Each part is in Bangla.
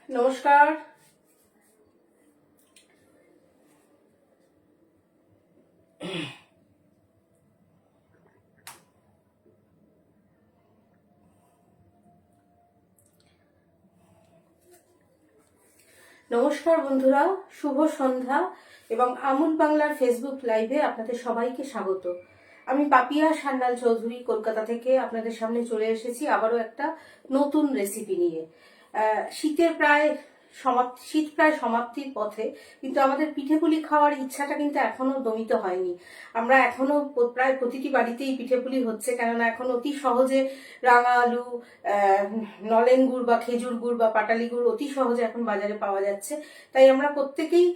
নমস্কার। নমস্কার বন্ধুরা, শুভ সন্ধ্যা এবং আমুল বাংলার ফেসবুক লাইভে আপনাদের সবাইকে স্বাগত। আমি পাপিয়া সান্যাল চৌধুরী কলকাতা থেকে আপনাদের সামনে চলে এসেছি আবারও একটা নতুন রেসিপি নিয়ে। শীত প্রায় সমাপ্তির পথে, কিন্তু আমাদের পিঠেপুলি খাওয়ার ইচ্ছাটা কিন্তু এখনো দমিত হয়নি। আমরা এখনো প্রায় প্রতিটি বাড়িতেই পিঠেপুলি হচ্ছে, কেননা এখন অতি সহজে রাঙা আলু, নলেন গুড় বা খেজুর গুড় বা পাটালি গুড় অতি সহজে এখন বাজারে পাওয়া যাচ্ছে। তাই আমরা প্রত্যেকেই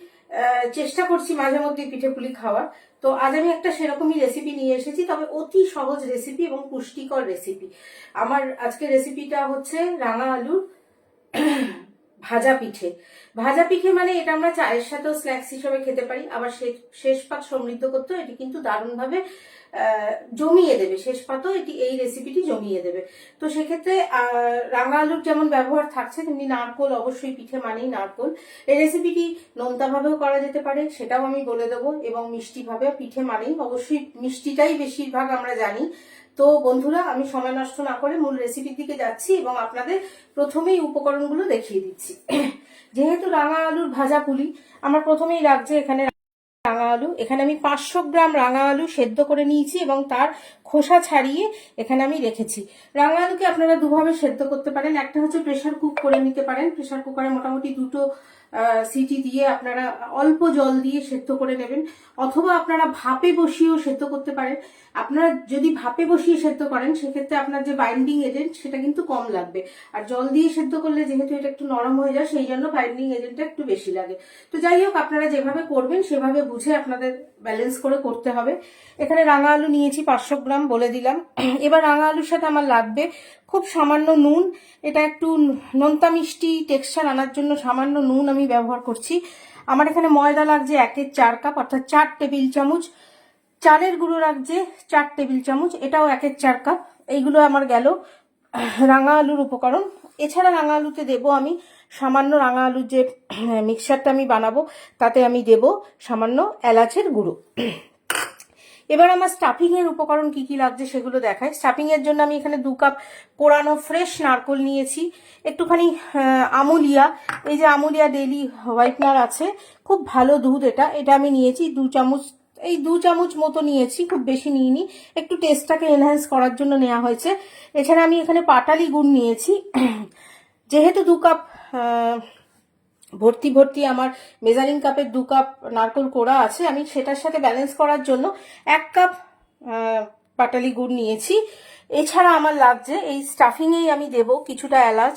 চেষ্টা করছি মাঝে মধ্যে পিঠেপুলি খাওয়ার। তো আজ আমি একটা সেরকমই রেসিপি নিয়ে এসেছি, তবে অতি সহজ রেসিপি এবং পুষ্টিকর রেসিপি। আমার আজকে রেসিপিটা হচ্ছে রাঙা আলুর ভাজা পিঠে। ভাজা পিঠে মানে এটা আমরা চায়ের সাথেও স্ন্যাক্স হিসেবে খেতে পারি, আবার শেষ পাত সমৃদ্ধ করতেও এটি কিন্তু দারুণভাবে জমিয়ে দেবে। শেষ পাতও এই রেসিপিটি জমিয়ে দেবে। তো সেক্ষেত্রে রাঙা আলুর যেমন ব্যবহার থাকছে, তেমনি নারকোল, অবশ্যই পিঠে মানেই নারকোল। এই রেসিপিটি নোনতাভাবেও করা যেতে পারে, সেটাও আমি বলে দেবো, এবং মিষ্টিভাবে। পিঠে মানেই অবশ্যই মিষ্টিটাই বেশিরভাগ আমরা জানি। তো বন্ধুরা, আমি সময় নষ্ট না করে মূল রেসিপির দিকে যাচ্ছি এবং আপনাদের প্রথমেই উপকরণগুলো দেখিয়ে দিচ্ছি। যেহেতু রাঙা আলুর ভাজা পুলি, আমার প্রথমেই লাগছে এখানে রাঙা আলু। এখানে আমি 500 গ্রাম রাঙা আলু সেদ্ধ করে নিয়েছি এবং তার খোসা ছাড়িয়ে এখানে আমি রেখেছি। রাঙা আলুকে আপনারা দুভাবে সেদ্ধ করতে পারেন। একটা হচ্ছে প্রেসার কুক করে নিতে পারেন। প্রেসার কুকারে মোটামুটি 2টো সিটি দিয়ে আপনারা অল্প জল দিয়ে সেদ্ধ করে নেবেন, অথবা আপনারা ভাপে বসিয়েও সেদ্ধ করতে পারেন। আপনারা যদি ভাপে বসিয়ে সেদ্ধ করেন, সেক্ষেত্রে আপনার যে বাইন্ডিং এজেন্ট সেটা কিন্তু কম লাগবে। আর জল দিয়ে সেদ্ধ করলে যেহেতু এটা একটু নরম হয়ে যায়, সেই জন্য বাইন্ডিং এজেন্টটা একটু বেশি লাগে। তো যাই হোক, আপনারা যেভাবে করবেন সেভাবে বুঝে আপনাদের ব্যালেন্স করে করতে হবে। এখানে রাঙা আলু নিয়েছি 500 গ্রাম, বলে দিলাম। এবার রাঙা আলুর সাথে আমার লাগবে খুব সামান্য নুন। এটা একটু নোনতা মিষ্টি টেক্সচার আনার জন্য সামান্য নুন আমি ব্যবহার করছি। আমার এখানে ময়দা লাগছে 1/4 কাপ, অর্থাৎ 4 টেবিল চামচ। চালের গুঁড়ো লাগছে 4 টেবিল চামচ, এটাও 1/4 কাপ। এইগুলো আমার গেল রাঙা আলুর উপকরণ। এছাড়া রাঙা আলুতে দেবো আমি সামান্য, রাঙা আলুর যে মিক্সচারটা আমি বানাবো তাতে আমি দেব সামান্য এলাচের গুঁড়ো। এবার আমার স্টাফিং এর উপকরণ কি কি লাগছে সেগুলো দেখায়। স্টাফিং এর জন্য আমি এখানে 2 কাপ কোরানো ফ্রেশ নারকোল নিয়েছি, একটুখানি আমুলিয়া, এই যে আমুলিয়া ডেইলি হোয়াইটনার আছে, খুব ভালো দুধ এটা। এটা আমি নিয়েছি 2 চামচ, এই 2 চামচ মতো নিয়েছি, খুব বেশি নিইনি, একটু টেস্টটাকে এনহ্যান্স করার জন্য নেওয়া হয়েছে। এছাড়া আমি এখানে পাটালি গুড় নিয়েছি। যেহেতু 2 কাপ ভর্তি আমার মেজারিং কাপের 2 কাপ নারকোল কোড়া আছে, আমি সেটার সাথে ব্যালেন্স করার জন্য 1 কাপ পাটালি গুড় নিয়েছি। এছাড়া আমার লাগছে এই স্টাফিংয়েই আমি দেব কিছুটা এলাচ।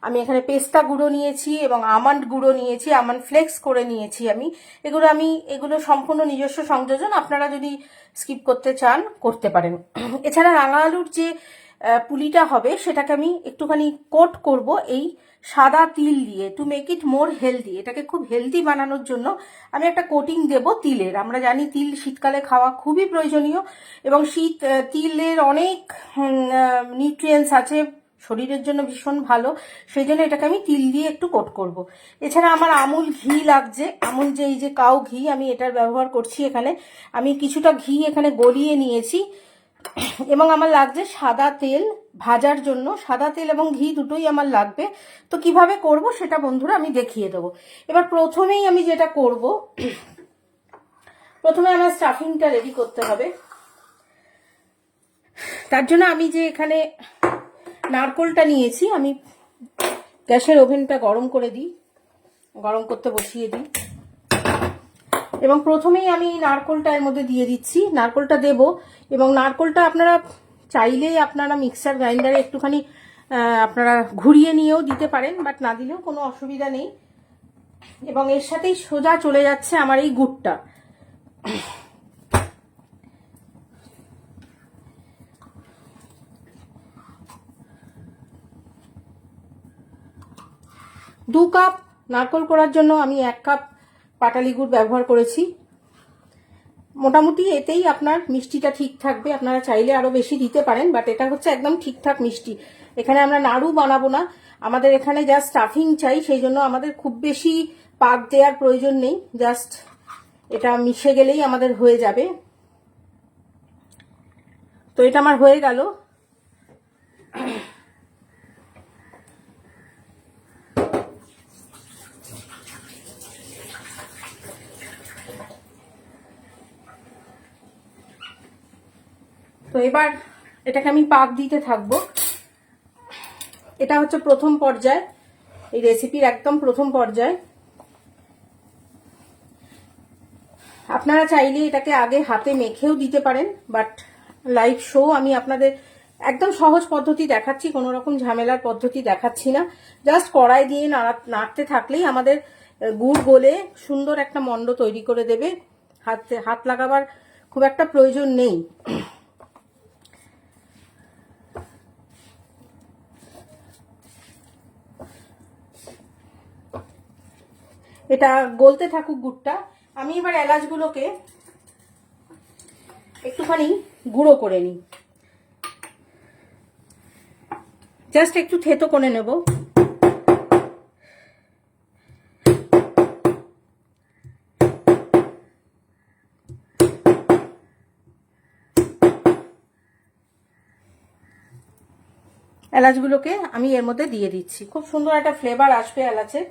আমি এখানে পেস্তা গুঁড়ো নিয়েছি এবং আমন্ড গুঁড়ো নিয়েছি, আমন্ড ফ্লেক্স করে নিয়েছি আমি। এগুলো সম্পূর্ণ নিজস্ব সংযোজন, আপনারা যদি স্কিপ করতে চান করতে পারেন। এছাড়া রাঙা আলুর যে পুলিটা হবে সেটাকে আমি একটুখানি কোট করব এই সাদা তিল দিয়ে, to make it more healthy. এটাকে খুব হেলদি বানানোর জন্য আমি একটা কোটিং দেব তিলের। আমরা জানি তিল শীতকালে খাওয়া খুবই প্রয়োজনীয়, এবং তিলের অনেক নিউট্রিয়েন্টস আছে, শরীরের জন্য ভীষণ ভালো। সেই জন্য এটাকে আমি তিল দিয়ে একটু কোট করব। এছাড়া আমার আমুল ঘি লাগছে, আমুল যে এই যে কাউ ঘি, আমি এটার ব্যবহার করছি এখানে। আমি কিছুটা ঘি এখানে গলিয়ে নিয়েছি। এবং আমার লাগছে সাদা তেল ভাজার জন্য, সাদা তেল এবং ঘি দুটোই আমার লাগবে। তো কিভাবে করব সেটা বন্ধুরা আমি দেখিয়ে দেবো। এবার প্রথমেই আমি যেটা করব, প্রথমে আমার স্টাফিংটা রেডি করতে হবে। তার জন্য আমি যে এখানে নারকোলটা নিয়েছি, আমি গ্যাসের ওভেনটা গরম করতে বসিয়ে দিই, এবং প্রথমেই আমি নারকোলটা এর মধ্যে দিয়ে দিচ্ছি। নারকোলটা দেব, এবং নারকোলটা আপনারা চাইলে আপনারা মিক্সার গ্রাইন্ডারে একটুখানি আপনারা ঘুরিয়ে নিয়েও দিতে পারেন, বাট না দিলেও কোনো অসুবিধা নেই। এবং এর সাথেই সোজা চলে যাচ্ছে আমার এই গুড়টা। দু কাপ নারকোল করার জন্য আমি 1 কাপ পাটালি গুড় ব্যবহার করেছি। মোটামুটি এতেই আপনার মিষ্টিটা ঠিক থাকবে। আপনারা চাইলে আরো বেশি দিতে পারেন, বাট এটা হচ্ছে একদম ঠিকঠাক মিষ্টি। এখানে আমরা নাড়ু বানাবো না, আমাদের এখানে জাস্ট স্টাফিং চাই, সেই জন্য আমাদের খুব বেশি পাক দেওয়ার প্রয়োজন নেই, জাস্ট এটা মিশে গেলেই আমাদের হয়ে যাবে। তো এটা আমার হয়ে গেল। তো এবার এটাকে আমি পাক দিতে থাকবো। এটা হচ্ছে প্রথম পর্যায়, এই রেসিপির একদম প্রথম পর্যায়। আপনারা চাইলে এটাকে আগে হাতে মেখেও দিতে পারেন, বাট লাইভ শো আমি আপনাদের একদম সহজ পদ্ধতি দেখাচ্ছি, কোনো রকম ঝামেলার পদ্ধতি দেখাচ্ছি না। জাস্ট কড়াই দিয়ে নাড়তে থাকলেই আমাদের গুড় গলে সুন্দর একটা মণ্ড তৈরি করে দেবে। হাত লাগাবার খুব একটা প্রয়োজন নেই। এটা গলতে থাকুক গুড়টা। আমি এবার এলাচগুলোকে একটুখানি গুঁড়ো করে নিই, জাস্ট একটু থেতো করে নেব। এলাচগুলোকে আমি এর মধ্যে দিয়ে দিচ্ছি, খুব সুন্দর একটা ফ্লেভার আসবে এলাচের।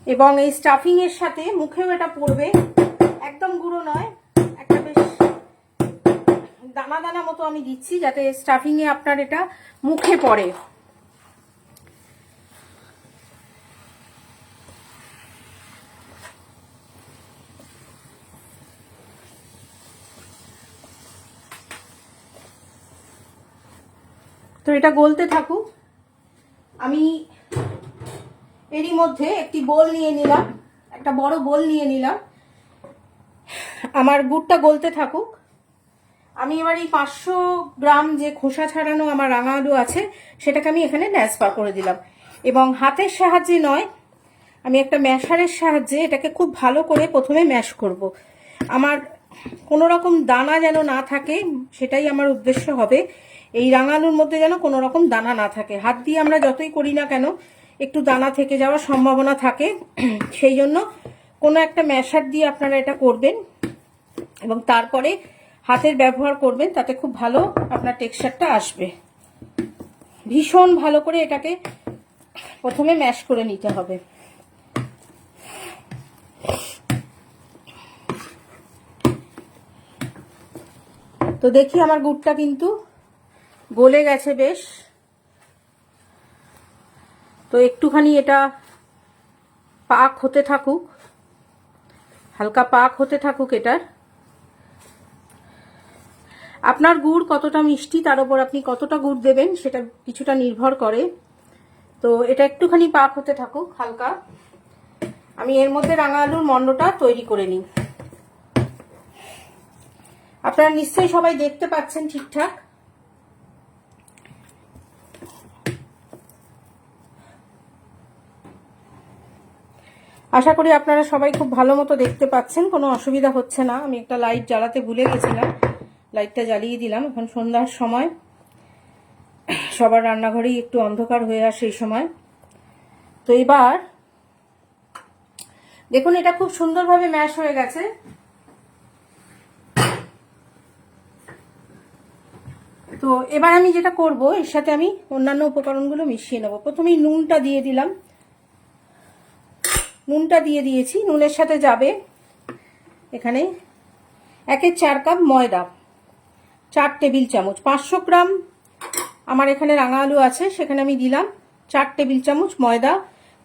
এবং এই স্টাফিং এর সাথে মুখেও এটা পড়বে, একদম গুঁড়ো নয়, একটা বেশ দানা দানা মতো আমি দিচ্ছি যাতে স্টাফিং এ আপনার এটা মুখে পড়ে। তো এটা গলতে থাকুক। আমি এরই মধ্যে একটি বোল নিয়ে নিলাম, একটা বড় বোল নিয়ে নিলাম। আমার গুড়টা গলতে থাকুক। আমি এবার এই 500 গ্রাম যে খোসা ছাড়ানো আমার রাঙা আলু আছে সেটাকে আমি এখানে ট্রান্সফার করে দিলাম, এবং হাতের সাহায্যে নয়, আমি একটা ম্যাশারের সাহায্যে এটাকে খুব ভালো করে প্রথমে ম্যাশ করব। আমার কোনো রকম দানা যেন না থাকে, সেটাই আমার উদ্দেশ্য হবে। এই রাঙা আলুর মধ্যে যেন কোনো রকম দানা না থাকে। হাত দিয়ে আমরা যতই করি না কেন একটু দানা থেকে যাওয়ার সম্ভাবনা থাকে, সেই জন্য কোনো একটা ম্যাশার দিয়ে আপনারা এটা করবেন এবং তারপরে হাতের ব্যবহার করবেন, তাতে খুব ভালো আপনার টেক্সচারটা আসবে। ভীষণ ভালো করে এটাকে প্রথমে ম্যাশ করে নিতে হবে। তো দেখি আমার গুড়টা কিন্তু গলে গেছে বেশ। তো একটুখানি এটা পাক হতে থাকুক, হালকা পাক হতে থাকুক। এটার আপনার গুড় কতটা মিষ্টি তার উপর আপনি কতটা গুড় দেবেন সেটা কিছুটা নির্ভর করে। তো এটা একটুখানি পাক হতে থাকুক হালকা। আমি এর মধ্যে রাঙা আলুর মণ্ডটা তৈরি করে নিই। আপনারা নিশ্চয়ই সবাই দেখতে পাচ্ছেন ঠিকঠাক। আশা করি আপনারা সবাই খুব ভালো মতো দেখতে পাচ্ছেন, কোনো অসুবিধা হচ্ছে না। আমি একটা লাইট জ্বালাতে ভুলে গেছিলাম, লাইটটা জ্বালিয়ে দিলাম। এখন সন্ধ্যার সময়, সবার রান্নাঘরেই একটু অন্ধকার হয়ে আসে এই সময়। তো এবার দেখুন এটা খুব সুন্দরভাবে ম্যাশ হয়ে গেছে। তো এবার আমি যেটা করব, এর সাথে আমি অন্যান্য উপকরণগুলো মিশিয়ে নেব। প্রথমেই নুনটা দিয়ে দিলাম, নুনটা দিয়ে দিয়েছি। নুনের সাথে যাবে এখানে 1/4 কাপ ময়দা, 4 টেবিল চামচ। 500 গ্রাম আমার এখানে রাঙা আলু আছে, সেখানে আমি দিলাম 4 টেবিল চামচ ময়দা,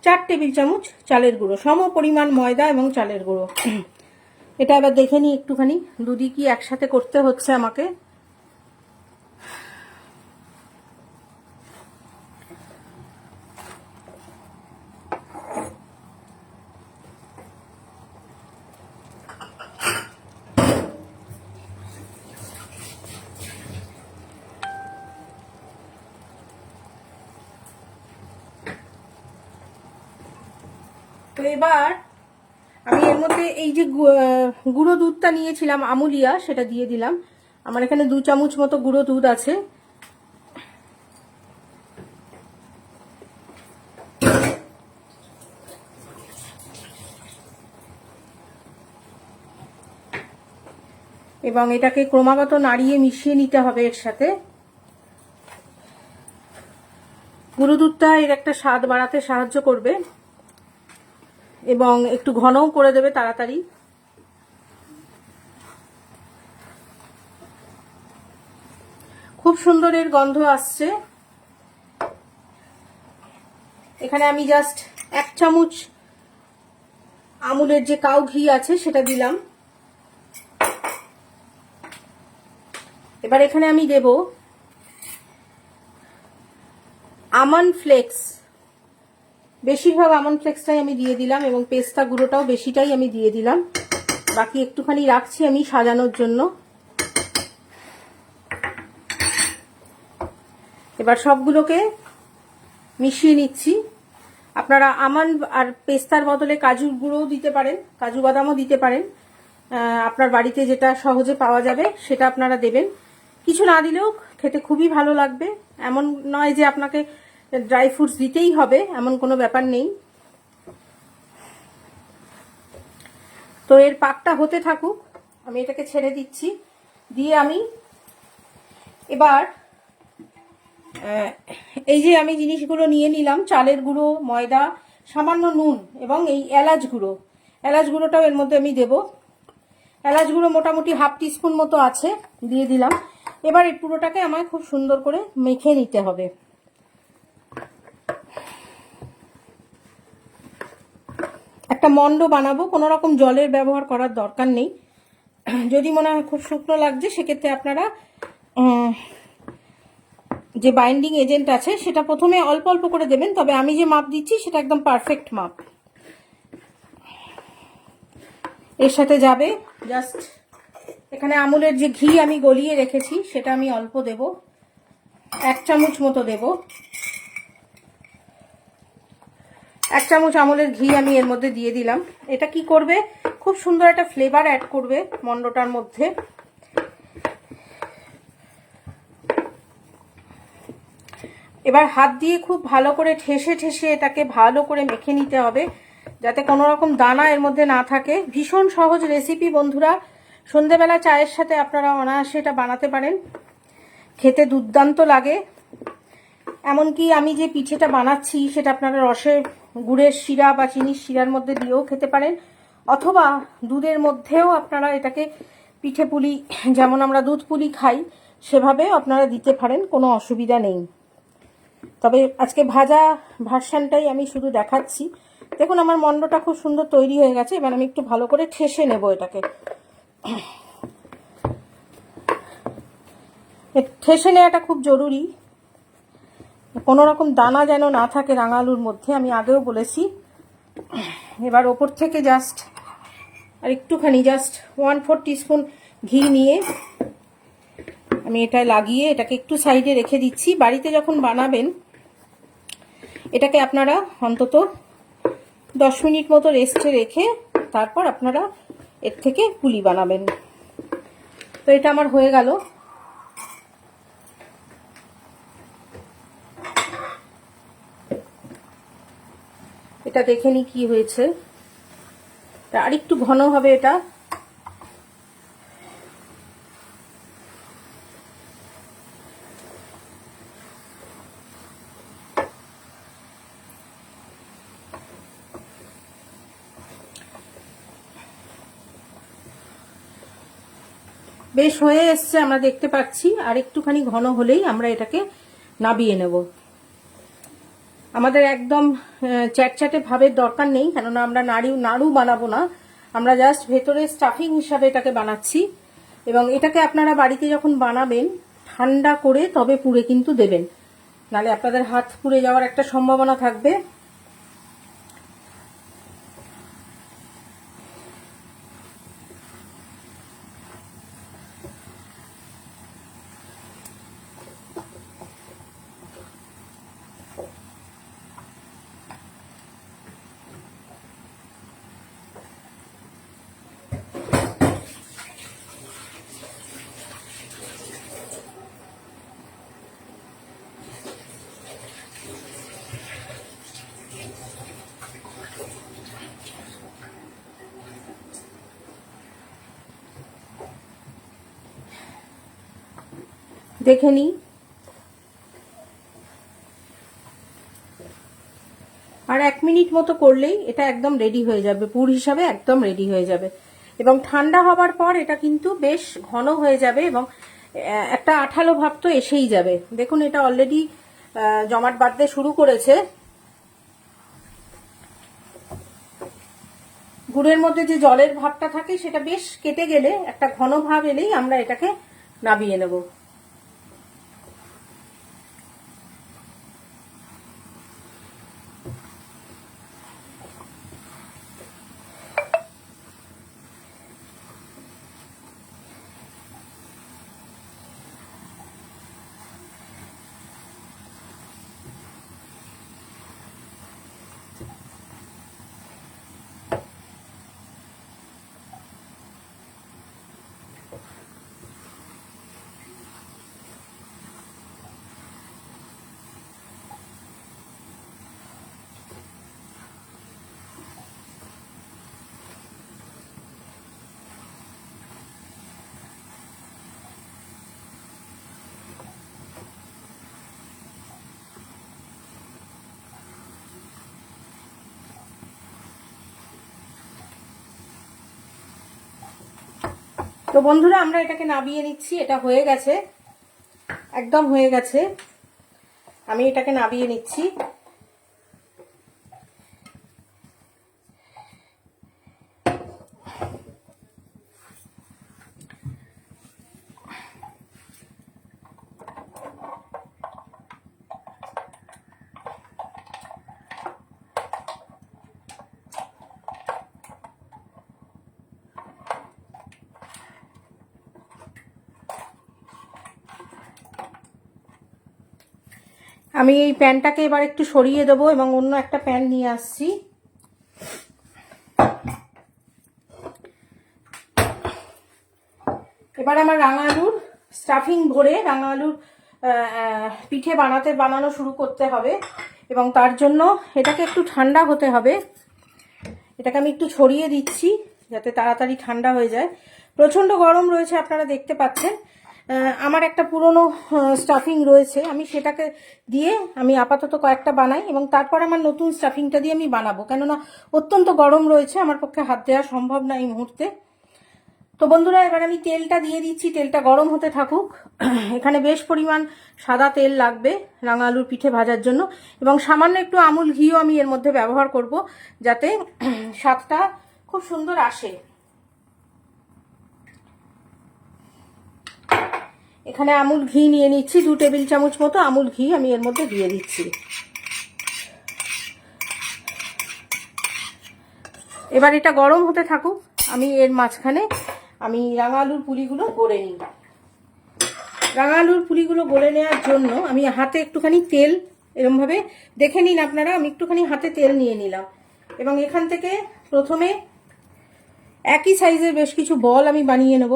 4 টেবিল চামচ চালের গুঁড়ো, সম পরিমাণ ময়দা এবং চালের গুঁড়ো। এটা এবার দেখে নিই একটুখানি দুদি কি একসাথে করতে হচ্ছে আমাকে। তো এবার এর মধ্যে এই যে গুঁড়ো দুধটা নিয়েছিলাম আমুলিয়া, সেটা দিয়ে দিলাম। আমার এখানে 2 চামচ মতো গুঁড়ো দুধ আছে। এবং এটাকে ক্রমাগত নাড়িয়ে মিশিয়ে নিতে হবে এর সাথে। গুঁড়ো দুধটা এর একটা স্বাদ বাড়াতে সাহায্য করবে এবং একটু ঘনও করে দেবে তাড়াতাড়ি। খুব সুন্দর এর গন্ধ আসছে। এখানে আমি জাস্ট 1 চামচ আমুলের যে কাউ ঘি আছে সেটা দিলাম। এবার এখানে আমি দেব আমন্ড ফ্লেক্স। বেশিরভাগ আমন্ড ফ্লেক্সটাই আমি দিয়ে দিলাম এবং পেস্তা গুঁড়োটাও বেশিটাই আমি দিয়ে দিলাম। বাকি একটুখানি রাখছি আমি সাজানোর জন্য। এবার সবগুলোকে মিশিয়ে নিচ্ছি। আপনারা আমন্ড আর পেস্তার বদলে কাজুর গুঁড়োও দিতে পারেন, কাজু বাদামও দিতে পারেন। আপনার বাড়িতে যেটা সহজে পাওয়া যাবে সেটা আপনারা দেবেন। কিছু না দিলেও খেতে খুবই ভালো লাগবে। এমন নয় যে আপনাকে ড্রাই ফ্রুটস দিতেই হবে, এমন কোনো ব্যাপার নেই। তো এর পাকটা হতে থাকুক, আমি এটাকে ছেড়ে দিচ্ছি। দিয়ে আমি এবার এই যে আমি জিনিসগুলো নিয়ে নিলাম, চালের গুঁড়ো, ময়দা, সামান্য নুন এবং এই এলাচ গুঁড়ো। এলাচ গুঁড়োটাও এর মধ্যে আমি দেব। এলাচ গুঁড়ো মোটামুটি 1/2 টিস্পুন মতো আছে, দিয়ে দিলাম। এবার এই পুরোটাকে আমায় খুব সুন্দর করে মেখে নিতে হবে। একটা মন্ড বানাবো, কোনো রকম জলের ব্যবহার করার দরকার নেই। যদি মনে হয় খুব শুকনো লাগছে, সেক্ষেত্রে আপনারা যে বাইন্ডিং এজেন্ট আছে সেটা প্রথমে অল্প অল্প করে দেবেন। তবে আমি যে মাপ দিচ্ছি সেটা একদম পারফেক্ট মাপ। এর সাথে যাবে জাস্ট এখানে আমুলের যে ঘি আমি গলিয়ে রেখেছি সেটা আমি অল্প দেব, 1 চামচ মতো দেব। 1 চামচ আমুলের ঘি আমি এর মধ্যে দিয়ে দিলাম। এটা কি করবে, খুব সুন্দর একটা ফ্লেভার অ্যাড করবে মন্ডটার মধ্যে। এবার হাত দিয়ে খুব ভালো করে ঠেসে ঠেসে এটাকে ভালো করে মেখে নিতে হবে, যাতে কোনো রকম দানা এর মধ্যে না থাকে। ভীষণ সহজ রেসিপি বন্ধুরা, সন্ধেবেলা চায়ের সাথে আপনারা অনায়াসে এটা বানাতে পারেন, খেতে দুর্দান্ত লাগে। এমনকি আমি যে পিঠেটা বানাচ্ছি সেটা আপনারা রসে গুড়ের শিরা বা চিনির শিরার মধ্যে দিয়েও খেতে পারেন, অথবা দুধের মধ্যেও আপনারা এটাকে পিঠে পুলি, যেমন আমরা দুধ পুলি খাই সেভাবেও আপনারা দিতে পারেন, কোনো অসুবিধা নেই। তবে আজকে ভাজা ভার্সানটাই আমি শুধু দেখাচ্ছি। দেখুন আমার মন্ডটা খুব সুন্দর তৈরি হয়ে গেছে। এবার আমি একটু ভালো করে ঠেসে নেব এটাকে। ঠেসে নেওয়াটা খুব জরুরি, কোনো রকম দানা যেন না থাকে রাঙা আলুর মধ্যে, আমি আগেও বলেছি। এবার ওপর থেকে জাস্ট আর একটুখানি জাস্ট 1/4 টিস্পুন ঘি নিয়ে আমি এটা লাগিয়ে এটাকে একটু সাইডে রেখে দিচ্ছি। বাড়িতে যখন বানাবেন এটাকে আপনারা অন্তত 10 মিনিট মতো রেস্টে রেখে তারপর আপনারা এর থেকে পুলি বানাবেন। তো এটা আমার হয়ে গেল। এটা দেখে নি কি হয়েছে, আর একটু ঘন হবে এটা। বেশ হয়ে এসছে আমরা দেখতে পাচ্ছি। আর একটুখানি ঘন হলেই আমরা এটাকে নাবিয়ে নেব। আমাদের একদম চ্যাটচ্যাটে ভাবের দরকার নেই, কেননা আমরা নাড়ু বানাবো না, আমরা জাস্ট ভেতরে স্টাফিং হিসাবে এটাকে বানাচ্ছি। এবং এটাকে আপনারা বাড়িতে যখন বানাবেন ঠান্ডা করে তবে পুড়ে কিন্তু দেবেন, নালে আপনাদের হাত পুড়ে যাওয়ার একটা সম্ভাবনা থাকবে। দেখে নিই। আর 1 মিনিট মতো করলেই এটা একদম রেডি হয়ে যাবে, পুর হিসাবে একদম রেডি হয়ে যাবে। এবং ঠান্ডা হবার পর এটা কিন্তু বেশ ঘন হয়ে যাবে এবং একটা আঠালো ভাব তো এসেই যাবে। দেখুন এটা অলরেডি জমাট বাঁধতে শুরু করেছে। গুড়ের মধ্যে যে জলের ভাবটা থাকে সেটা বেশ কেটে গেলে একটা ঘন ভাব এলেই আমরা এটাকে নামিয়ে নেব। তো বন্ধুরা আমরা এটাকে নামিয়ে নিচ্ছি। এটা হয়ে গেছে, একদম হয়ে গেছে। আমি এটাকে নামিয়ে নিচ্ছি। আমি এই প্যানটাকে এবার একটু সরিয়ে দেবো এবং অন্য একটা প্যান নিয়ে আসছি। এবার আমার রাঙা আলুর স্টাফিং ভরে রাঙা আলুর পিঠে বানানো শুরু করতে হবে এবং তার জন্য এটাকে একটু ঠান্ডা হতে হবে। এটাকে আমি একটু ছড়িয়ে দিচ্ছি যাতে তাড়াতাড়ি ঠান্ডা হয়ে যায়। প্রচণ্ড গরম রয়েছে, আপনারা দেখতে পাচ্ছেন। আমার একটা পুরনো স্টাফিং রয়েছে, আমি সেটাকে দিয়ে আমি আপাতত কয়েকটা বানাই এবং তারপর আমার নতুন স্টাফিংটা দিয়ে আমি বানাবো, কেননা অত্যন্ত গরম রয়েছে, আমার পক্ষে হাত দেওয়া সম্ভব না এই মুহূর্তে। তো বন্ধুরা এবার আমি তেলটা দিয়ে দিচ্ছি, তেলটা গরম হতে থাকুক। এখানে বেশ পরিমাণ সাদা তেল লাগবে রাঙা আলুর পিঠে ভাজার জন্য এবং সামান্য একটু আমুল ঘিও আমি এর মধ্যে ব্যবহার করব যাতে স্বাদটা খুব সুন্দর আসে। এখানে আমুল ঘি নিয়ে নিচ্ছি, 2 টেবিল চামচ মতো আমুল ঘি আমি এর মধ্যে দিয়ে দিচ্ছি। এবার এটা গরম হতে থাকুক, আমি এর মাঝখানে আমি রাঙা আলুর পুলিগুলো গড়ে নিই। রাঙা আলুর পুলিগুলো গড়ে নেওয়ার জন্য আমি হাতে একটুখানি তেল, এরকমভাবে দেখে নিন আপনারা, আমি একটুখানি হাতে তেল নিয়ে নিলাম এবং এখান থেকে প্রথমে একই সাইজের বেশ কিছু বল আমি বানিয়ে নেব।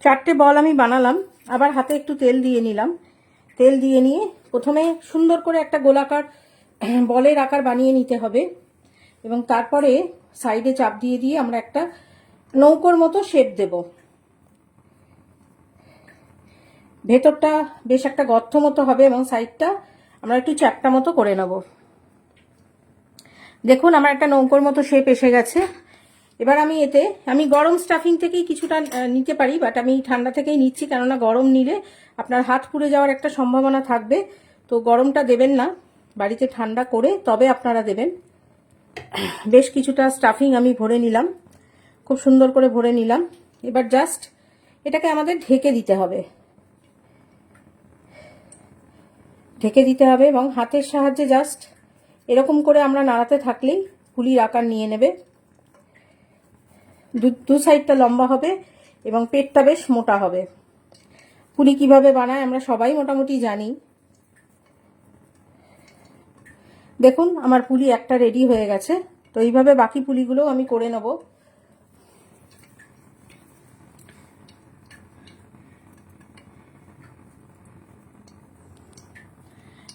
চারটে বল আমি বানালাম, আবার হাতে একটু তেল দিয়ে নিলাম। তেল দিয়ে নিয়ে প্রথমে সুন্দর করে একটা গোলাকার বলের আকার বানিয়ে নিতে হবে এবং তারপরে সাইডে চাপ দিয়ে দিয়ে আমরা একটা নৌকোর মতো শেপ দেব। ভেতরটা বেশ একটা গর্ত মতো হবে এবং সাইডটা আমরা একটু চ্যাপ্টা মতো করে নেব। দেখুন আমার একটা নৌকোর মতো শেপ এসে গেছে। এবার আমি গরম স্টাফিং থেকেই কিছুটা নিতে পারি, বাট আমি ঠান্ডা থেকেই নিচ্ছি, কেননা গরম নিলে আপনার হাত পুড়ে যাওয়ার একটা সম্ভাবনা থাকবে। তো গরমটা দেবেন না, বাড়িতে ঠান্ডা করে তবে আপনারা দেবেন। বেশ কিছুটা স্টাফিং আমি ভরে নিলাম, খুব সুন্দর করে ভরে নিলাম। এবার জাস্ট এটাকে আমাদের ঢেকে দিতে হবে, এবং হাতের সাহায্যে জাস্ট এরকম করে আমরা নাড়াতে থাকলেই পুলির আকার নিয়ে নেবে। দু সাইডটা লম্বা হবে এবং পেটটা বেশ মোটা হবে। পুলি কিভাবে বানায় আমরা সবাই মোটামুটি জানি। দেখুন আমার পুলি একটা রেডি হয়ে গেছে। তো এইভাবে বাকি পুলিগুলো আমি করে নেব।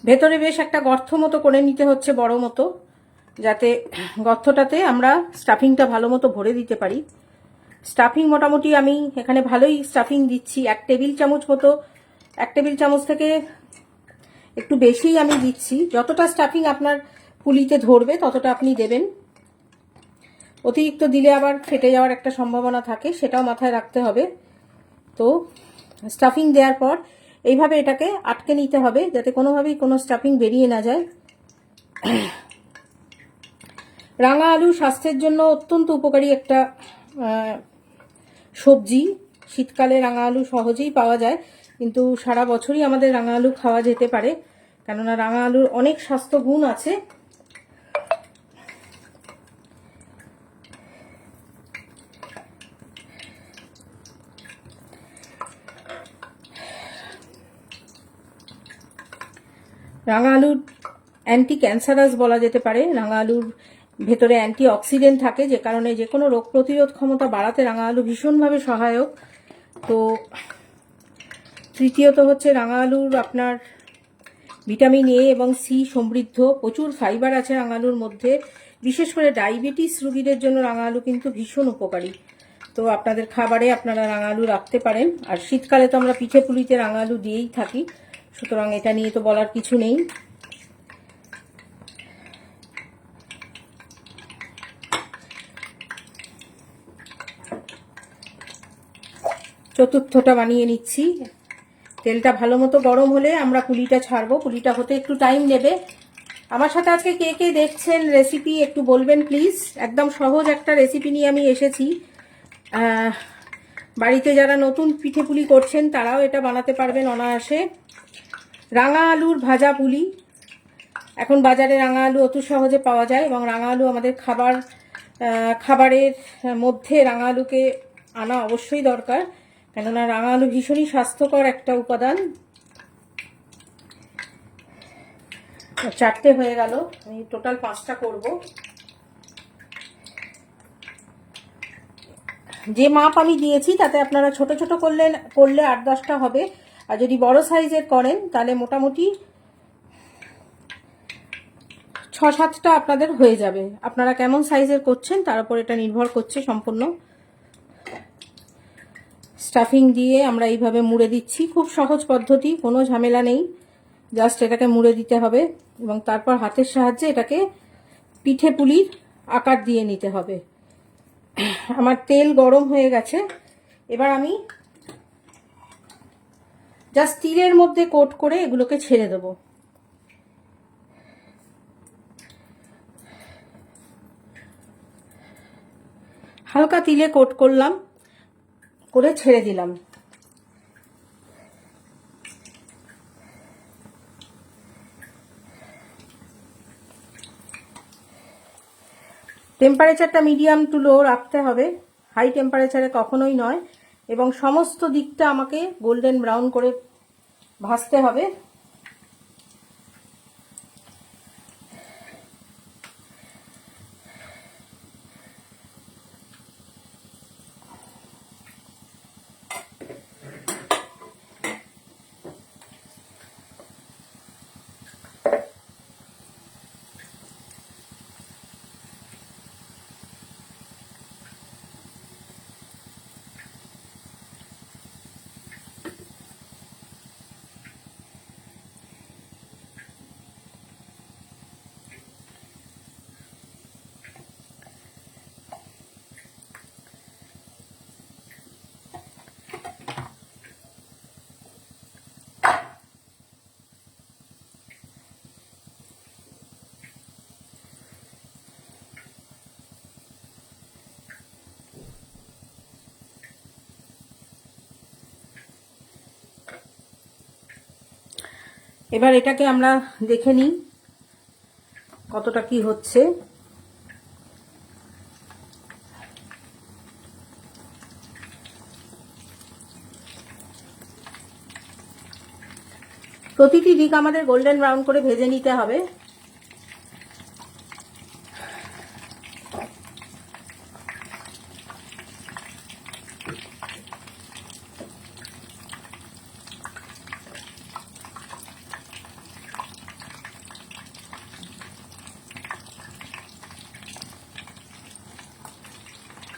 ভেতরে বেশ একটা গর্ত মতো করে নিতে হচ্ছে, বড় মতো, যাতে গর্তটাতে আমরা স্টাফিংটা ভালো মতো ভরে দিতে পারি। স্টাফিং মোটামুটি আমি এখানে ভালোই স্টাফিং দিচ্ছি, 1 টেবিল চামচ মতো, 1 টেবিল চামচ থেকে একটু বেশিই আমি দিচ্ছি। যতটা স্টাফিং আপনার পুলিতে ধরবে ততটা আপনি দেবেন। অতিরিক্ত দিলে আবার ফেটে যাওয়ার একটা সম্ভাবনা থাকে, সেটাও মাথায় রাখতে হবে। তো স্টাফিং দেওয়ার পর এইভাবে এটাকে আটকে নিতে হবে, যাতে কোনোভাবেই কোনো স্টাফিং বেরিয়ে না যায়। রাঙা আলু স্বাস্থ্যের জন্য অত্যন্ত উপকারী একটা সবজি। শীতকালে রাঙা আলু সহজেই পাওয়া যায়, কিন্তু সারা বছরই আমাদের রাঙা আলু খাওয়া যেতে পারে, কেননা রাঙা আলুর অনেক স্বাস্থ্য গুণ আছে। রাঙা আলুর অ্যান্টি ক্যান্সারাস বলা যেতে পারে। রাঙা আলুর ভেতরে অ্যান্টি অক্সিডেন্ট থাকে, যে কারণে যে কোনো রোগ প্রতিরোধ ক্ষমতা বাড়াতে রাঙা আলু ভীষণভাবে সহায়ক। তো তৃতীয়ত হচ্ছে রাঙা আলুর আপনার ভিটামিন এ এবং সি সমৃদ্ধ, প্রচুর ফাইবার আছে রাঙা আলুর মধ্যে। বিশেষ করে ডায়াবেটিস রোগীদের জন্য রাঙা আলু কিন্তু ভীষণ উপকারী। তো আপনাদের খাবারে আপনারা রাঙা আলু রাখতে পারেন। আর শীতকালে তো আমরা পিঠে পুলিতে রাঙা আলু দিয়েই থাকি, সুতরাং এটা নিয়ে তো বলার কিছু নেই। চতুর্থটা বানিয়ে নিচ্ছি। তেলটা ভালো মতো গরম হলে আমরা পুলিটা ছাড়বো। পুলিটা হতে একটু টাইম নেবে। আমার সাথে আজকে কে কে দেখছেন রেসিপি একটু বলবেন প্লিজ। একদম সহজ একটা রেসিপি নিয়ে আমি এসেছি। বাড়িতে যারা নতুন পিঠে পুলি করছেন তারাও এটা বানাতে পারবেন অনায়াসে। রাঙা আলুর ভাজা পুলি। এখন বাজারে রাঙা আলু অতি সহজে পাওয়া যায়, এবং রাঙা আলু আমাদের খাবারের মধ্যে রাঙা আলুকে আনা অবশ্যই দরকার, কেননা রাঙা আলু ভীষণই স্বাস্থ্যকর একটা উপাদান। 4টে হয়ে গেল, আমি টোটাল 5টা করব। যে মাপ আমি দিয়েছি তাতে আপনারা ছোট ছোট করলে 8-10টা হবে, আর যদি বড় সাইজের করেন তাহলে মোটামুটি 6-7টা আপনাদের হয়ে যাবে। আপনারা কেমন সাইজের করছেন তার উপর এটা নির্ভর করছে সম্পূর্ণ। স্টাফিং দিয়ে আমরা এইভাবে মুড়ে দিচ্ছি। খুব সহজ পদ্ধতি, কোনো ঝামেলা নেই। জাস্ট এটাকে মুড়ে দিতে হবে এবং তারপর হাতের সাহায্যে এটাকে পিঠে পুলির আকার দিয়ে নিতে হবে। আমার তেল গরম হয়ে গেছে। এবার আমি জাস্ট তিলের মধ্যে কোট করে এগুলোকে ছেড়ে দেব। হালকা তিলে কোট করলাম, করে ছেড়ে দিলাম। টেম্পারেচারটা মিডিয়াম টু লো রাখতে হবে, হাই টেম্পারেচারে কখনোই নয়। এবং সমস্ত দিকটা আমাকে গোল্ডেন ব্রাউন করে ভাজতে হবে। এবার এটাকে আমরা দেখে নিই কতটা কি হচ্ছে। প্রতিটি দিক আমাদের গোল্ডেন ব্রাউন করে ভেজে নিতে হবে।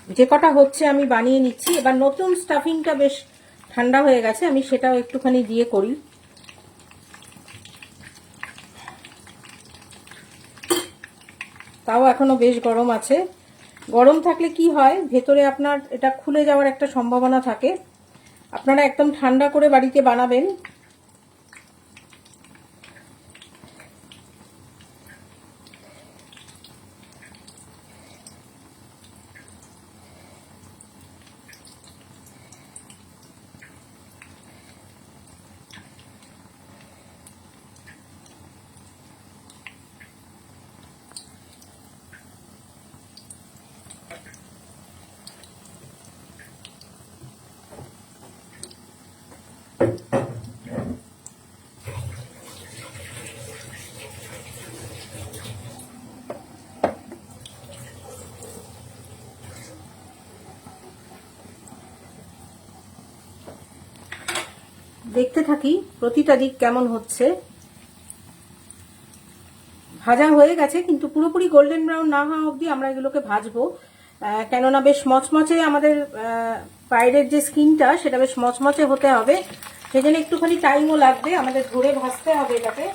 যে কটা হচ্ছে আমি বানিয়ে নিচ্ছি। এবার নতুন স্টাফিংটা বেশ ঠান্ডা হয়ে গেছে, আমি সেটাও একটুখানি দিয়ে করি। তাও এখনো বেশ গরম আছে। গরম থাকলে কি হয়, ভেতরে আপনার এটা খুলে যাওয়ার একটা সম্ভাবনা থাকে। আপনারা একদম ঠান্ডা করে বাড়িতে বানাবেন। দেখতে থাকি প্রতিটা দিক কেমন হচ্ছে। ভাজা হয়ে গেছে, কিন্তু পুরোপুরি গোল্ডেন ব্রাউন না হওয়া অবধি আমরা এগুলোকে ভাজবো। কেননা বেশ মচমচে আমাদের বাইরের যে স্কিনটা সেটা বেশ মচমচে হতে হবে, সেজন্য একটুখানি টাইমও লাগবে, আমাদের ধরে ভাজতে হবে এটাকে।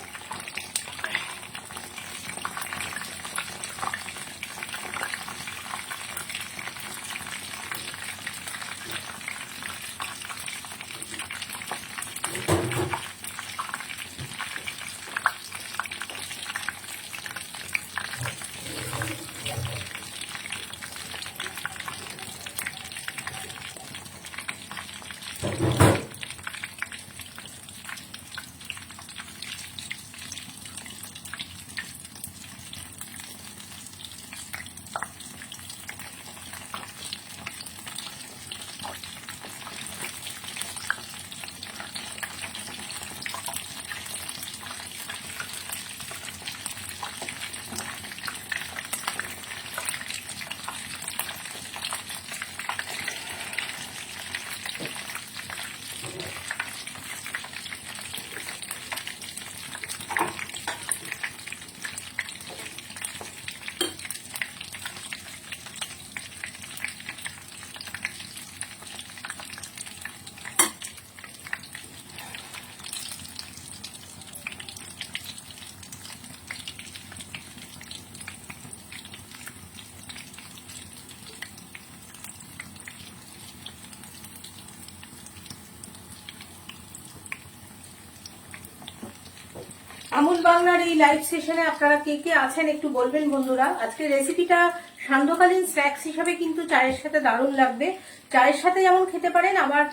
আমুল বাংলার এই লাইভ সেশনে আপনারা কে কে আছেন একটু বলবেন বন্ধুরা। আজকে রেসিপিটা সান্ধ্যকালীন স্ন্যাক্স হিসাবে কিন্তু চায়ের সাথে দারুণ লাগবে। চায়ের সাথে যেমন খেতে পারেন, আবার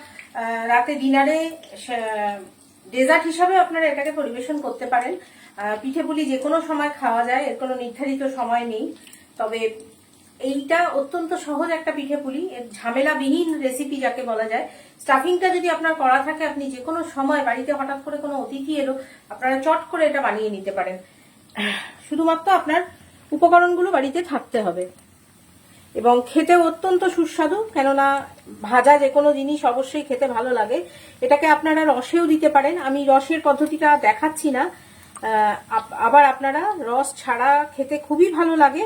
রাতে ডিনারে ডেজার্ট হিসাবে আপনারা এটাকে পরিবেশন করতে পারেন। পিঠেপুলি যে কোনো সময় খাওয়া যায়, এর কোনো নির্ধারিত সময় নেই। তবে এইটা অত্যন্ত সহজ একটা পিঠেপুলি, এর ঝামেলাবিহীন রেসিপি যাকে বলা যায়। স্টাফিংটা যদি আপনার করা থাকে, আপনি যে কোনো সময় বাড়িতে হঠাৎ করে কোনো অতিথি এলো, আপনারা চট করে এটা বানিয়ে নিতে পারেন। শুধুমাত্র আপনার উপকরণগুলো বাড়িতে থাকতে হবে, এবং খেতেও অত্যন্ত সুস্বাদু। কেননা ভাজা যে কোনো জিনিস অবশ্যই খেতে ভালো লাগে। এটাকে আপনারা রসেও দিতে পারেন, আমি রসের পদ্ধতিটা দেখাচ্ছি না। আবার আপনারা রস ছাড়া খেতে খুবই ভালো লাগে,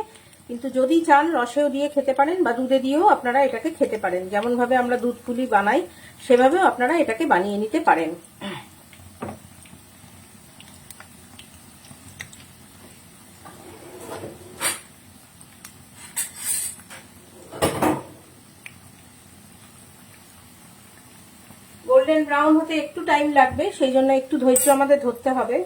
কিন্তু যদি চান রসেও দিয়ে খেতে পারেন, বা দুধে দিয়েও আপনারা এটাকে খেতে পারেন। যেমন ভাবে আমরা দুধ পুলি বানাই সেভাবেও আপনারা এটাকে বানিয়ে নিতে পারেন। গোল্ডেন ব্রাউন হতে একটু টাইম লাগবে, সেই জন্য একটু ধৈর্য আমাদের ধরতে হবে।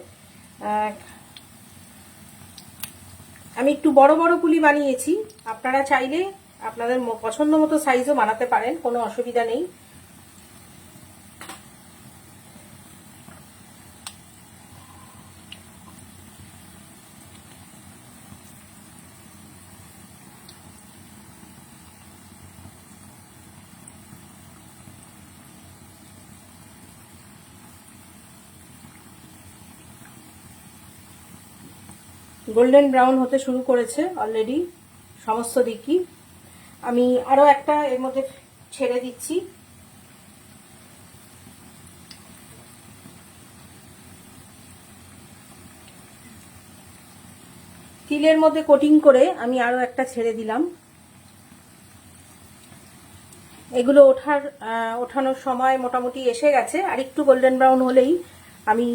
আমি একটু বড় বড় পুলি বানিয়েছি, আপনারা চাইলে আপনাদের পছন্দ মতো সাইজও বানাতে পারেন, কোনো অসুবিধা নেই। গোল্ডেন ব্রাউন হতে শুরু করেছে অলরেডি সমস্ত দিকই। আমি আরো একটা এর মধ্যে ছেড়ে দিচ্ছি। তিলের মধ্যে কোটিং করে আমি আরো একটা ছেড়ে দিলাম। এগুলো ওঠানোর সময় মোটামুটি এসে গেছে, আর একটু গোল্ডেন ব্রাউন হলেই আমি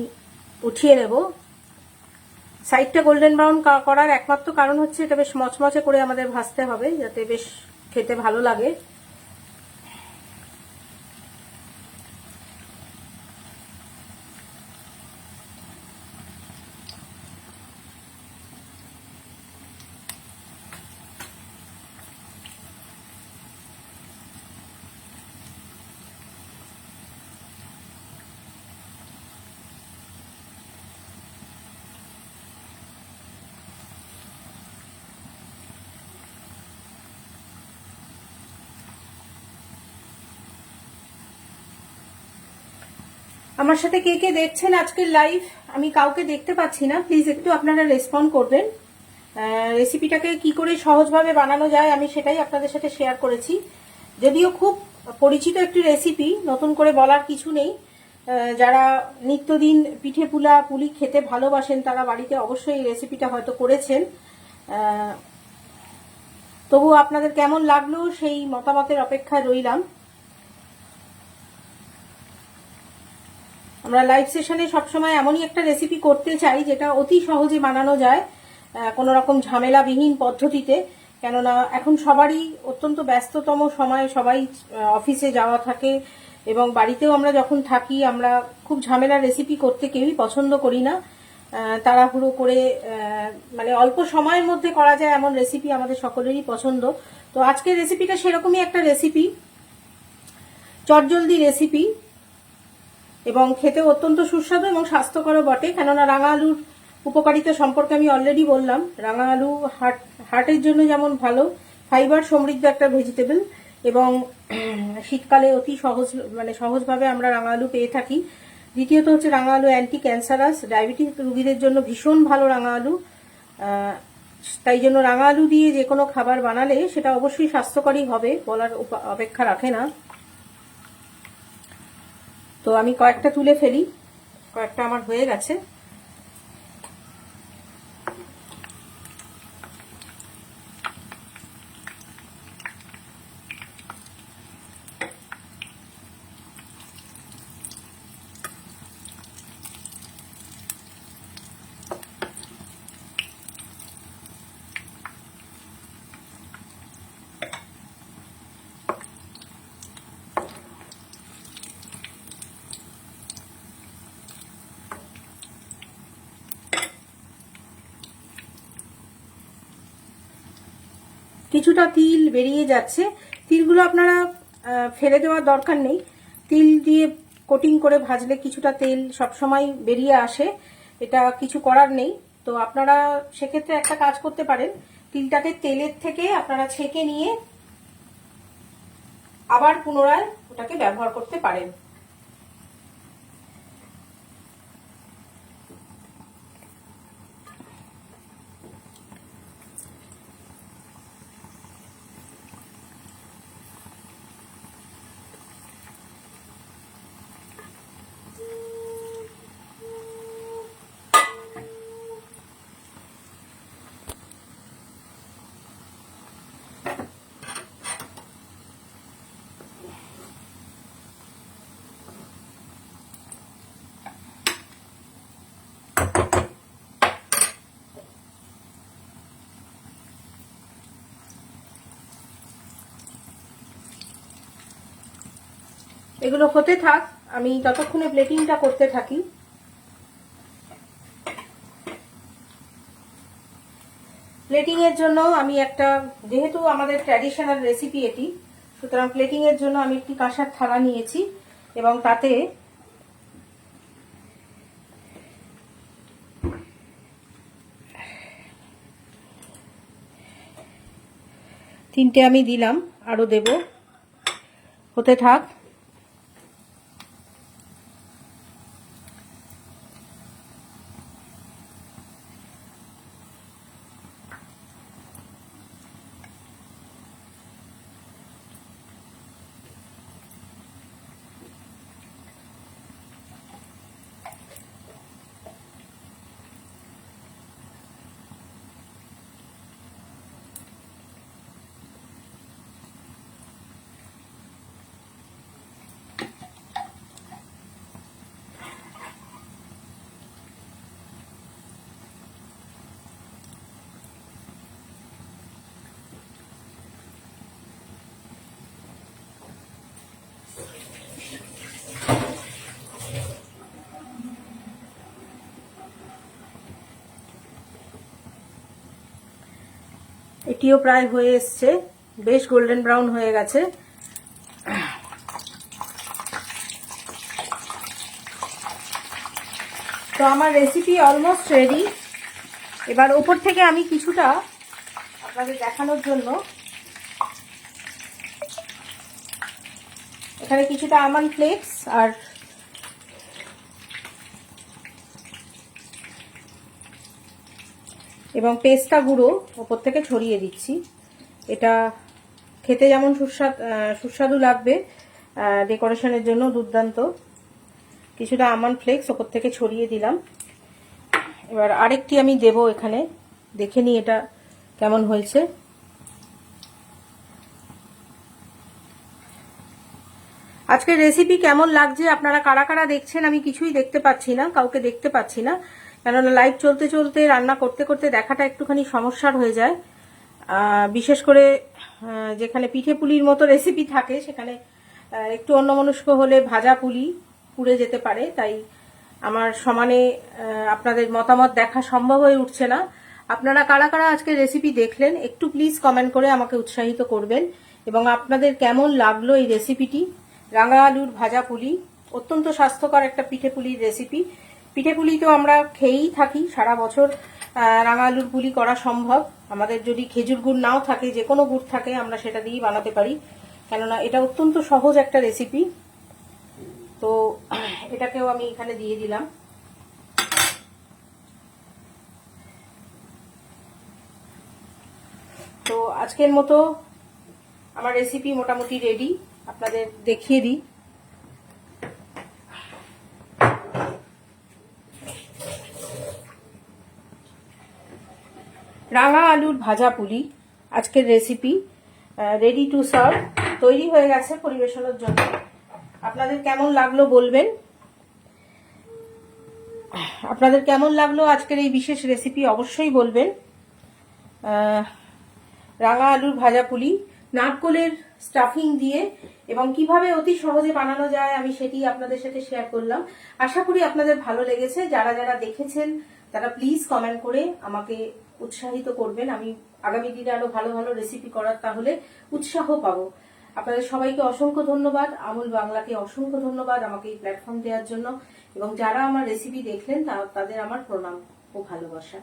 উঠিয়ে নেব। সাইডটা গোল্ডেন ব্রাউন করার একমাত্র কারণ হচ্ছে এটা বেশ মচমচে করে আমাদের ভাজতে হবে, যাতে বেশ খেতে ভালো লাগে। আমার সাথে কে কে দেখছেন আজকের লাইভ? আমি কাউকে দেখতে পাচ্ছি না, প্লিজ একটু আপনারা রেসপন্ড করবেন। রেসিপিটাকে কি করে সহজভাবে বানানো যায় আমি সেটাই আপনাদের সাথে শেয়ার করেছি। যদিও খুব পরিচিত একটি রেসিপি, নতুন করে বলার কিছু নেই। যারা নিত্যদিন পিঠে পুলি খেতে ভালোবাসেন তারা বাড়িতে অবশ্যই এই রেসিপিটা হয়তো করেছেন। তবু আপনাদের কেমন লাগলো সেই মতামতের অপেক্ষায় রইলাম। আমরা লাইভ সেশনে সবসময় এমনই একটা রেসিপি করতে চাই যেটা অতি সহজে বানানো যায়, কোনো রকম ঝামেলাবিহীন পদ্ধতিতে। কেননা এখন সবারই অত্যন্ত ব্যস্ততম সময়, সবাই অফিসে যাওয়া থাকে এবং বাড়িতেও আমরা যখন থাকি আমরা খুব ঝামেলার রেসিপি করতে কেউই পছন্দ করি না। তাড়াহুড়ো করে মানে অল্প সময়ের মধ্যে করা যায় এমন রেসিপি আমাদের সকলেরই পছন্দ। তো আজকের রেসিপিটা সেরকমই একটা রেসিপি, চটজলদি রেসিপি, এবং খেতে অত্যন্ত সুস্বাদু এবং স্বাস্থ্যকরও বটে। কেননা রাঙা আলুর উপকারিতা সম্পর্কে আমি অলরেডি বললাম। রাঙা আলু হার্টের জন্য যেমন ভালো, ফাইবার সমৃদ্ধ একটা ভেজিটেবল, এবং শীতকালে অতি সহজভাবে আমরা রাঙা আলু পেয়ে থাকি। দ্বিতীয়ত হচ্ছে রাঙা আলু অ্যান্টি ক্যান্সারাস, ডায়াবেটিস রোগীদের জন্য ভীষণ ভালো রাঙা আলু। তাই জন্য রাঙা আলু দিয়ে যে কোনো খাবার বানালে সেটা অবশ্যই স্বাস্থ্যকরই হবে, বলার অপেক্ষা রাখে না। তো আমি কয়েকটা তুলে ফেলি, কয়েকটা আমার হয়ে গেছে। কিছুটা তিল বেরিয়ে যাচ্ছে, তিলগুলো আপনারা ফেলে দেওয়ার দরকার নেই। তিল দিয়ে কোটিং করে ভাজলে কিছুটা তেল সবসময় বেরিয়ে আসে, এটা কিছু করার নেই। তো আপনারা সেক্ষেত্রে একটা কাজ করতে পারেন, তিলটাকে তেলের থেকে আপনারা ছেঁকে নিয়ে আবার পুনরায় ওটাকে ব্যবহার করতে পারেন। এগুলো হতে থাক, আমি ততক্ষণে প্লেটিংটা করতে থাকি। প্লেটিং এর জন্য আমি একটা, যেহেতু আমাদের ট্র্যাডিশনাল রেসিপি এটি, সুতরাং প্লেটিং এর জন্য আমি একটি কাঁসার থালা নিয়েছি এবং তাতে তিনটে আমি দিলাম, আরো দেব, হতে থাক। এটিও প্রায় হয়ে এসছে, বেশ গোল্ডেন ব্রাউন হয়ে গেছে। তো আমার রেসিপি অলমোস্ট রেডি। এবার ওপর থেকে আমি কিছুটা আপনাদের দেখানোর জন্য এখানে কিছুটা আমন্ড ফ্লেক্স আর এবং পেস্তা গুঁড়ো ওপর থেকে ছড়িয়ে দিচ্ছি। এটা খেতে যেমন সুস্বাদু লাগবে, ডেকোরেশনের জন্য দুর্দান্ত। কিছুটা আমন্ড ফ্লেক্স ওপর থেকে ছড়িয়ে দিলাম। এবার আরেকটি আমি দেব এখানে, দেখে নিই এটা কেমন হয়েছে। আজকের রেসিপি কেমন লাগছে, আপনারা কারা কারা দেখছেন? আমি কিছুই দেখতে পাচ্ছি না, কাউকে দেখতে পাচ্ছি না, কেননা লাইভ চলতে চলতে রান্না করতে করতে দেখাটা একটুখানি সমস্যার হয়ে যায়। বিশেষ করে যেখানে পিঠে পুলির মতো রেসিপি থাকে সেখানে একটু অন্যমনস্ক হলে ভাজা পুলি পুড়ে যেতে পারে। তাই আমার সমানে আপনাদের মতামত দেখা সম্ভব হয়ে উঠছে না। আপনারা কারা কারা আজকে রেসিপি দেখলেন একটু প্লিজ কমেন্ট করে আমাকে উৎসাহিত করবেন। এবং আপনাদের কেমন লাগলো এই রেসিপিটি, রাঙা আলুর ভাজা পুলি, অত্যন্ত স্বাস্থ্যকর একটা পিঠে পুলির রেসিপি। পিঠে পুলি তো আমরা খেয়েই থাকি সারা বছর, রাঙা আলুর পুলি করা সম্ভব। আমাদের যদি খেজুর গুড় নাও থাকে, যে কোনো গুড় থাকে, আমরা সেটা দিয়েই বানাতে পারি, কেননা এটা অত্যন্ত সহজ একটা রেসিপি। তো এটাকেও আমি এখানে দিয়ে দিলাম। তো আজকের মতো আমার রেসিপি মোটামুটি রেডি, আপনাদের দেখিয়ে দিই। রাঙা আলুর ভাজা পুলি আজকের রেসিপি রেডি টু সার্ভ, তৈরি হয়ে গেছে পরিবেশনের জন্য। আপনাদের কেমন লাগলো বলবেন, আপনাদের কেমন লাগলো আজকের এই বিশেষ রেসিপি অবশ্যই বলবেন। রাঙা আলুর ভাজা পুলি নারকোলের স্টাফিং দিয়ে এবং কিভাবে অতি সহজে বানানো যায় আমি সেটি আপনাদের সাথে শেয়ার করলাম। আশা করি আপনাদের ভালো লেগেছে। যারা যারা দেখেছেন তারা প্লিজ কমেন্ট করে আমাকে উৎসাহিত করবেন। আমি আগামী দিনে আরো ভালো ভালো রেসিপি করার তাহলে উৎসাহ পাবো। আপনাদের সবাইকে অসংখ্য ধন্যবাদ, আমুল বাংলাকে অসংখ্য ধন্যবাদ আমাকে এই প্ল্যাটফর্ম দেওয়ার জন্য। এবং যারা আমার রেসিপি দেখলেন তাদের আমার প্রণাম ও ভালোবাসা।